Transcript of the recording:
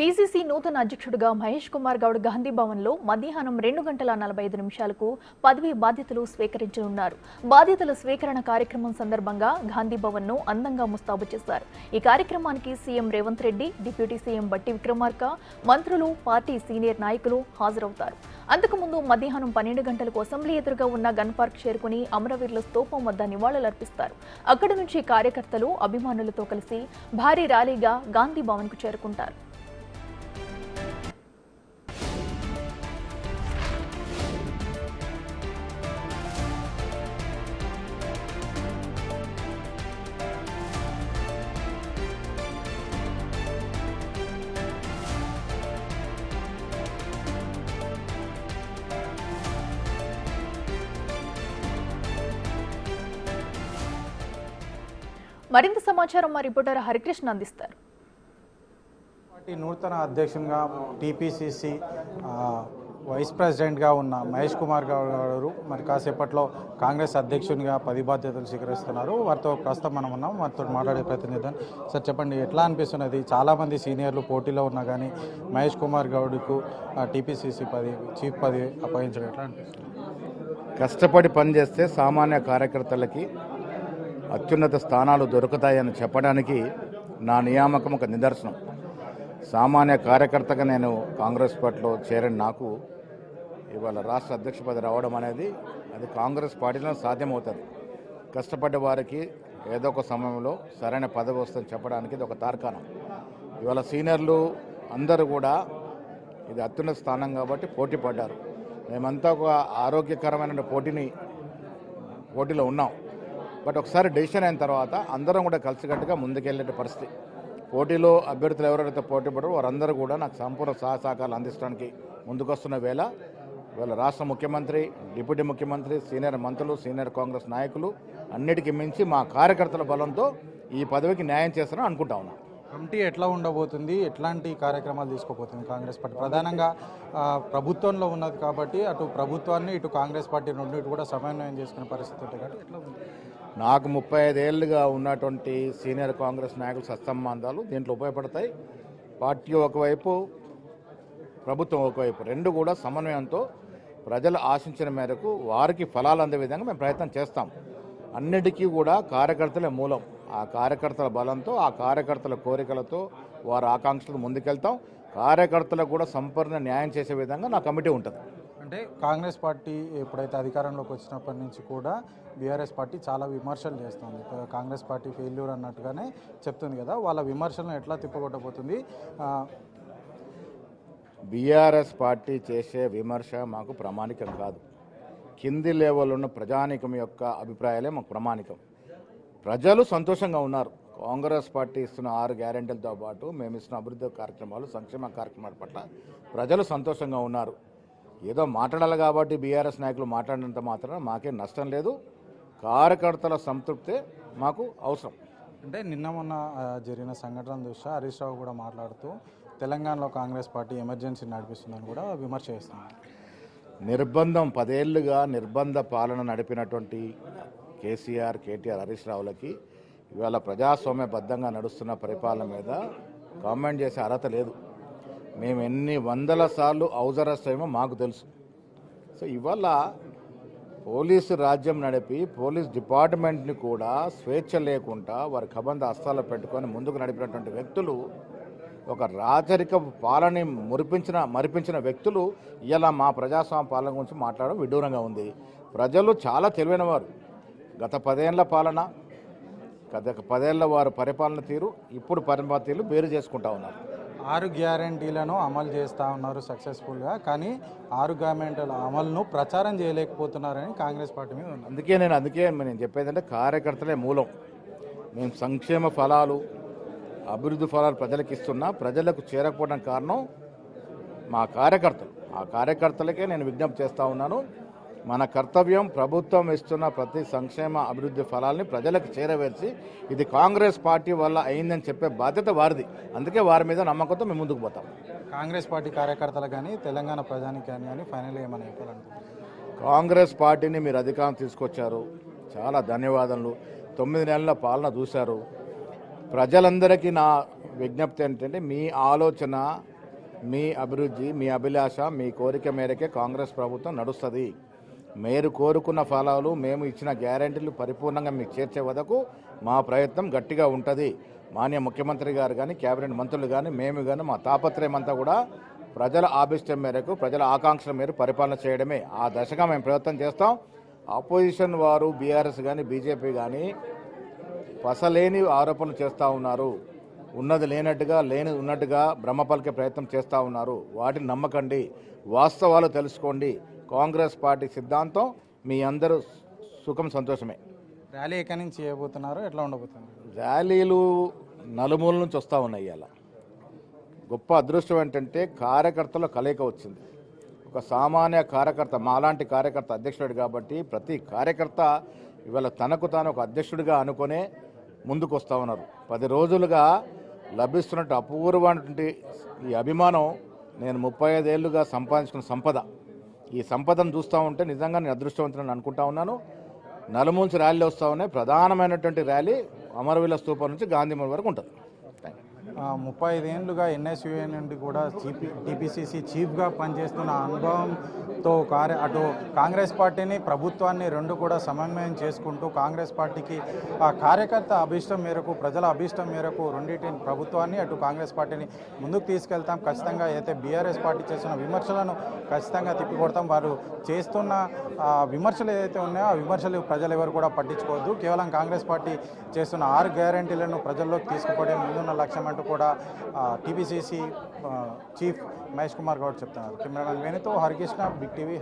PCC నూతన అధ్యక్షుడిగా మహేష్ కుమార్ గౌడ్ గాంధీ భవన్లో మధ్యాహ్నం 2:45 పదవి బాధ్యతలు స్వీకరించనున్నారు. బాధ్యతల స్వీకరణ కార్యక్రమం సందర్భంగా గాంధీ భవన్ను అందంగా ముస్తాబు చేశారు. ఈ కార్యక్రమానికి CM Revanth Reddy, deputy CM బట్టి విక్రమార్క, మంత్రులు, పార్టీ సీనియర్ నాయకులు హాజరవుతారు. అంతకుముందు మధ్యాహ్నం 12 గంటలకు అసెంబ్లీ ఎదురుగా ఉన్న గన్ పార్క్ చేరుకుని అమరవీరుల స్తూపం వద్ద నివాళులర్పిస్తారు. అక్కడి నుంచి కార్యకర్తలు, అభిమానులతో కలిసి భారీ ర్యాలీగా గాంధీ భవన్కు చేరుకుంటారు. మరింత సమాచారం మా రిపోర్టర్ హరికృష్ణ అందిస్తారు. పార్టీ నూతన అధ్యక్షునిగా టీపీసీసీ వైస్ ప్రెసిడెంట్గా ఉన్న మహేష్ కుమార్ గౌడ్ గారు మరి కాసేపట్లో కాంగ్రెస్ అధ్యక్షునిగా పదవి బాధ్యతలు స్వీకరిస్తున్నారు. వారితో ప్రస్తుతం మనం ఉన్నాం, వారితో మాట్లాడే ప్రతినిధి. సార్ చెప్పండి, ఎట్లా అనిపిస్తున్నది? చాలామంది సీనియర్లు పోటీలో ఉన్నా కానీ మహేష్ కుమార్ గౌడ్కు టీపీసీసీ చీఫ్ పదవి అప్పగించడం ఎట్లా అనిపిస్తుంది? కష్టపడి పనిచేస్తే సామాన్య కార్యకర్తలకి అత్యున్నత స్థానాలు దొరుకుతాయని చెప్పడానికి నా నియామకం ఒక నిదర్శనం. సామాన్య కార్యకర్తగా నేను కాంగ్రెస్ పార్టీలో చేరిన నాకు ఇవాళ రాష్ట్ర అధ్యక్ష పదవి రావడం అనేది అది కాంగ్రెస్ పార్టీలో సాధ్యమవుతుంది. కష్టపడ్డ వారికి ఏదో ఒక సమయంలో సరైన పదవి వస్తుందని చెప్పడానికి ఇది ఒక తార్కాణం. ఇవాళ సీనియర్లు అందరూ కూడా ఇది అత్యున్నత స్థానం కాబట్టి పోటీ పడ్డారు. మేమంతా ఒక ఆరోగ్యకరమైన పోటీలో ఉన్నాం. బట్ ఒకసారి డెసిషన్ అయిన తర్వాత అందరం కూడా కలిసికట్టుగా ముందుకెళ్ళే పరిస్థితి. పోటీలో అభ్యర్థులు ఎవరైతే పోటీ పడారో వారందరూ కూడా నాకు సంపూర్ణ సహకారాలు అందించడానికి ముందుకొస్తున్న వేళ రాష్ట్ర ముఖ్యమంత్రి, డిప్యూటీ ముఖ్యమంత్రి, సీనియర్ మంత్రులు, సీనియర్ కాంగ్రెస్ నాయకులు అన్నిటికీ మించి మా కార్యకర్తల బలంతో ఈ పదవికి న్యాయం చేస్తారని అనుకుంటా ఉన్నాం. కమిటీ ఎట్లా ఉండబోతుంది, ఎట్లాంటి కార్యక్రమాలు తీసుకోబోతుంది కాంగ్రెస్ పార్టీ? ప్రధానంగా ప్రభుత్వంలో ఉన్నది కాబట్టి అటు ప్రభుత్వాన్ని ఇటు కాంగ్రెస్ పార్టీ రెండింటి కూడా సమన్వయం చేసుకునే పరిస్థితి ఉంటుంది కాబట్టి ఎట్లా ఉంది? నాకు 35 ఏళ్ళుగా ఉన్నటువంటి సీనియర్ కాంగ్రెస్ నాయకుల సత్సంబంధాలు దీంట్లో ఉపయోగపడతాయి. పార్టీ ఒకవైపు, ప్రభుత్వం ఒకవైపు, రెండు కూడా సమన్వయంతో ప్రజలు ఆశించిన మేరకు వారికి ఫలాలు అందే విధంగా మేము ప్రయత్నం చేస్తాం. అన్నిటికీ కూడా కార్యకర్తలే మూలం. ఆ కార్యకర్తల బలంతో, ఆ కార్యకర్తల కోరికలతో, వారి ఆకాంక్షలతో ముందుకెళ్తాం. కార్యకర్తలకు కూడా సంపూర్ణ న్యాయం చేసే విధంగా నా కమిటీ ఉంటుంది. అంటే కాంగ్రెస్ పార్టీ ఎప్పుడైతే అధికారంలోకి వచ్చినప్పటి నుంచి కూడా బీఆర్ఎస్ పార్టీ చాలా విమర్శలు చేస్తుంది. కాంగ్రెస్ పార్టీ ఫెయిల్యూర్ అన్నట్టుగానే చెప్తుంది కదా, వాళ్ళ విమర్శలను ఎట్లా తిప్పగొట్టబోతుంది? బీఆర్ఎస్ పార్టీ చేసే విమర్శ మాకు ప్రామాణికం కాదు. కింది లెవెల్ ఉన్న ప్రజానీకం యొక్క అభిప్రాయాలే మాకు ప్రామాణికం. ప్రజలు సంతోషంగా ఉన్నారు. కాంగ్రెస్ పార్టీ ఇస్తున్న 6 గ్యారెంటీలతో పాటు మేము ఇస్తున్న అభివృద్ధి కార్యక్రమాలు, సంక్షేమ కార్యక్రమాల పట్ల ప్రజలు సంతోషంగా ఉన్నారు. ఏదో మాట్లాడాలి కాబట్టి బీఆర్ఎస్ నాయకులు మాట్లాడినంత మాత్రాన మాకేం నష్టం లేదు. కార్యకర్తల సంతృప్తే మాకు అవసరం. అంటే నిన్న మొన్న జరిగిన సంఘటన దృష్ట్యా హరీష్ రావు కూడా మాట్లాడుతూ తెలంగాణలో కాంగ్రెస్ పార్టీ ఎమర్జెన్సీ నడిపిస్తుందని కూడా విమర్శ చేస్తున్నారు. 10 ఏళ్లుగా నిర్బంధ పాలన నడిపినటువంటి కేసీఆర్, కేటీఆర్, హరీష్ రావులకి ఇవాళ ప్రజాస్వామ్యబద్ధంగా నడుస్తున్న పరిపాలన మీద కామెంట్ చేసే అర్హత లేదు. మేము ఎన్ని వందల సార్లు హౌస్ అరెస్ట్ అయ్యామో మాకు తెలుసు. సో ఇవాళ పోలీసు రాజ్యం నడిపి పోలీస్ డిపార్ట్మెంట్ని కూడా స్వేచ్ఛ లేకుండా వారి కబంధ హస్తాలు పెట్టుకొని ముందుకు నడిపినటువంటి వ్యక్తులు, ఒక రాజరిక పాలన మరిపించిన వ్యక్తులు ఇలా మా ప్రజాస్వామ్య పాలన గురించి మాట్లాడడం విడ్డూరంగా ఉంది. ప్రజలు చాలా తెలివైన వారు. గత 10 ఏళ్ల పాలన, గత 10 ఏళ్ల వారు పరిపాలన తీరు, ఇప్పుడు పరిపాలన తీరు వేరు చేసుకుంటా ఉన్నారు. 6 గ్యారెంటీలను అమలు చేస్తూ ఉన్నారు సక్సెస్ఫుల్గా, కానీ 6 గ్యారెంటీల అమలును ప్రచారం చేయలేకపోతున్నారని కాంగ్రెస్ పార్టీ మీద ఉంది. అందుకే నేను చెప్పేదంటే కార్యకర్తలే మూలం. మేము సంక్షేమ ఫలాలు, అభివృద్ధి ఫలాలు ప్రజలకు ఇస్తున్నా, ప్రజలకు చేరకపోవడం కారణం మా కార్యకర్తలు. ఆ కార్యకర్తలకే నేను విజ్ఞప్తి చేస్తూ ఉన్నాను. మన కర్తవ్యం ప్రభుత్వం ఇస్తున్న ప్రతి సంక్షేమ అభివృద్ధి ఫలాల్ని ప్రజలకు చేరవేర్చి ఇది కాంగ్రెస్ పార్టీ వల్ల అయిందని చెప్పే బాధ్యత వారిది. అందుకే వారి మీద నమ్మకంతో మేము ముందుకు పోతాం. కాంగ్రెస్ పార్టీ కార్యకర్తలు కానీ తెలంగాణ ప్రజానికి కానీ ఫైనల్ ఏమని చెప్పాలనుకుంటున్నారు? కాంగ్రెస్ పార్టీని మీరు అధికారం తీసుకొచ్చారు, చాలా ధన్యవాదాలు. 9 నెలల పాలన చూశారు. ప్రజలందరికీ నా విజ్ఞప్తి ఏంటంటే మీ ఆలోచన మీ అభివృద్ధి, మీ అభిలాష, మీ కోరిక మేరకే కాంగ్రెస్ ప్రభుత్వం నడుస్తుంది. మీరు కోరుకున్న ఫలాలు, మేము ఇచ్చిన గ్యారెంటీలు పరిపూర్ణంగా మీకు చేర్చే వరకు మా ప్రయత్నం గట్టిగా ఉంటుంది. మాన్య ముఖ్యమంత్రి గారు కానీ, కేబినెట్ మంత్రులు కానీ, మేము కానీ మా తాపత్రయం అంతా కూడా ప్రజల ఆభిష్టం మేరకు, ప్రజల ఆకాంక్షల మేరకు పరిపాలన చేయడమే. ఆ దశగా మేము ప్రయత్నం చేస్తాం. ఆపోజిషన్ వారు బీఆర్ఎస్ కానీ, బీజేపీ కానీ పసలేని ఆరోపణలు చేస్తూ ఉన్నారు. ఉన్నది లేనట్టుగా, లేని ఉన్నట్టుగా భ్రమ పలికే ప్రయత్నం చేస్తూ ఉన్నారు. వాటిని నమ్మకండి, వాస్తవాలు తెలుసుకోండి. కాంగ్రెస్ పార్టీ సిద్ధాంతం మీ అందరూ సుఖం సంతోషమే. ర్యాలీ ఎక్కడి నుంచి చేయబోతున్నారు, ఎట్లా ఉండబోతుంది? ర్యాలీలు నలుమూల నుంచి వస్తూ ఉన్నాయి. ఇవాళ గొప్ప అదృష్టం ఏంటంటే కార్యకర్తల కలయిక వచ్చింది. ఒక సామాన్య కార్యకర్త, మాలాంటి కార్యకర్త అధ్యక్షుడు కాబట్టి ప్రతి కార్యకర్త ఇవాళ తనకు తాను ఒక అధ్యక్షుడిగా అనుకునే ముందుకు వస్తూ ఉన్నారు. 10 రోజులుగా లభిస్తున్నట్టు అపూర్వమైనటువంటి ఈ అభిమానం నేను 35 ఏళ్లుగా సంపాదించుకున్న సంపద. ఈ సంపదను చూస్తూ ఉంటే నిజంగా నేను అదృష్టవంతులని అనుకుంటా ఉన్నాను. నలుమూల్చి ర్యాలీలు వస్తూ ఉన్నాయి. ప్రధానమైనటువంటి ర్యాలీ అమరవీరుల స్తూపం నుంచి గాంధీ భవన్ వరకు ఉంటుంది. 35 ఏళ్ళుగా ఎన్ఎస్యుఏ నుండి కూడా టీపీసీసీ చీఫ్గా పనిచేస్తున్న అనుభవంతో అటు కాంగ్రెస్ పార్టీని, ప్రభుత్వాన్ని రెండు కూడా సమన్వయం చేసుకుంటూ కాంగ్రెస్ పార్టీకి ఆ కార్యకర్త అభీష్టం మేరకు, ప్రజల అభీష్టం మేరకు రెండింటిని, ప్రభుత్వాన్ని అటు కాంగ్రెస్ పార్టీని ముందుకు తీసుకెళ్తాం. ఖచ్చితంగా అయితే బీఆర్ఎస్ పార్టీ చేస్తున్న విమర్శలను ఖచ్చితంగా తిప్పికొడతాం. వారు చేస్తున్న విమర్శలు ఏదైతే ఉన్నాయో ఆ విమర్శలు ప్రజలు ఎవరు కూడా పట్టించుకోవద్దు. కేవలం కాంగ్రెస్ పార్టీ చేస్తున్న 6 గ్యారంటీలను ప్రజల్లోకి తీసుకుపోవడం ముందున్న లక్ష్యం అంటూ కూడా టీపీసీసీ చీఫ్ మహేష్ కుమార్ గౌడ్ చెప్తున్నారు. కెమెరామెన్ వేణుతో హరికృష్ణ, బిగ్ టీవీ.